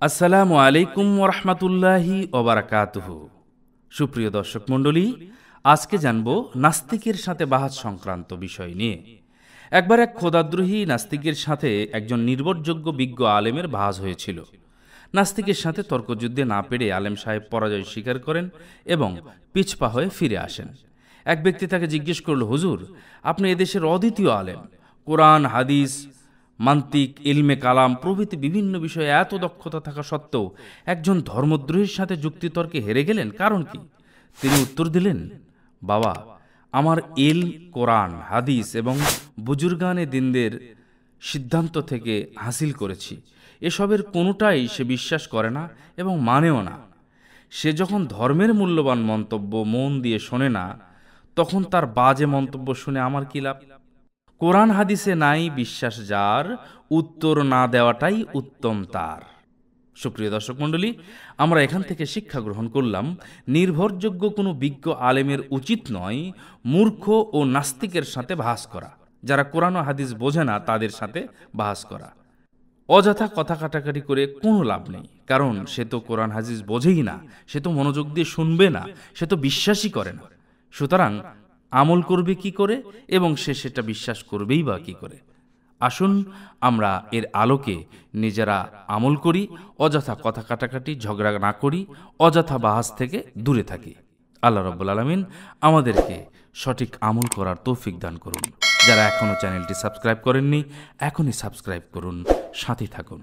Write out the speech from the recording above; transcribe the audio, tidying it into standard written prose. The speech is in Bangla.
আসসালামু আলাইকুম ওরহমতুল্লাহি ওবারাকাতুহু। সুপ্রিয় দর্শক মণ্ডলী, আজকে জানব নাস্তিকের সাথে বাহাত সংক্রান্ত বিষয় নিয়ে। একবার এক খোদাদ্রোহী নাস্তিকের সাথে একজন নির্ভরযোগ্য বিজ্ঞ আলেমের বাহাস হয়েছিল। নাস্তিকের সাথে তর্কযুদ্ধে না পেরে আলেম সাহেব পরাজয় স্বীকার করেন এবং পিছপা হয়ে ফিরে আসেন। এক ব্যক্তি তাকে জিজ্ঞেস করল, হুজুর, আপনি এদেশের অদ্বিতীয় আলেম, কোরআন, হাদিস, মান্তিক, ইলমে কালাম প্রভৃতি বিভিন্ন বিষয়ে এত দক্ষতা থাকা সত্ত্বেও একজন ধর্মদ্রোহীর সাথে যুক্তিতর্কে হেরে গেলেন, কারণ কি? তিনি উত্তর দিলেন, বাবা, আমার ইলম, কোরআন, হাদিস এবং বুজুর্গানে দিনদের সিদ্ধান্ত থেকে হাসিল করেছি। এসবের কোনোটাই সে বিশ্বাস করে না এবং মানেও না। সে যখন ধর্মের মূল্যবান মন্তব্য মন দিয়ে শোনে না, তখন তার বাজে মন্তব্য শুনে আমার কি লাভ? কোরআন হাদিসে নাই বিশ্বাস যার, উত্তর না দেওয়াটাই উত্তম তার। সুপ্রিয় দর্শক মণ্ডলী, আমরা এখান থেকে শিক্ষা গ্রহণ করলাম, নির্ভরযোগ্য কোনো বিজ্ঞ আলেমের উচিত নয় মূর্খ ও নাস্তিকের সাথে বাহাস করা। যারা কোরআন ও হাদিস বোঝে না তাদের সাথে বাহাস করা। অযথা কথা কাটাকাটি করে কোনো লাভ নেই, কারণ সে তো কোরআন হাদিস বোঝেই না, সে তো মনোযোগ দিয়ে শুনবে না, সে তো বিশ্বাসই করে না। সুতরাং আমল করবে কি করে এবং সে সেটা বিশ্বাস করবেই বা কি করে? আসুন আমরা এর আলোকে নিজেরা আমল করি, অযথা কথা কাটাকাটি ঝগড়া না করি, অযথা বাহাস থেকে দূরে থাকি। আল্লাহ রাব্বুল আলামিন আমাদেরকে সঠিক আমল করার তৌফিক দান করুন। যারা এখনও চ্যানেলটি সাবস্ক্রাইব করেননি, এখনই সাবস্ক্রাইব করুন, সাথে থাকুন।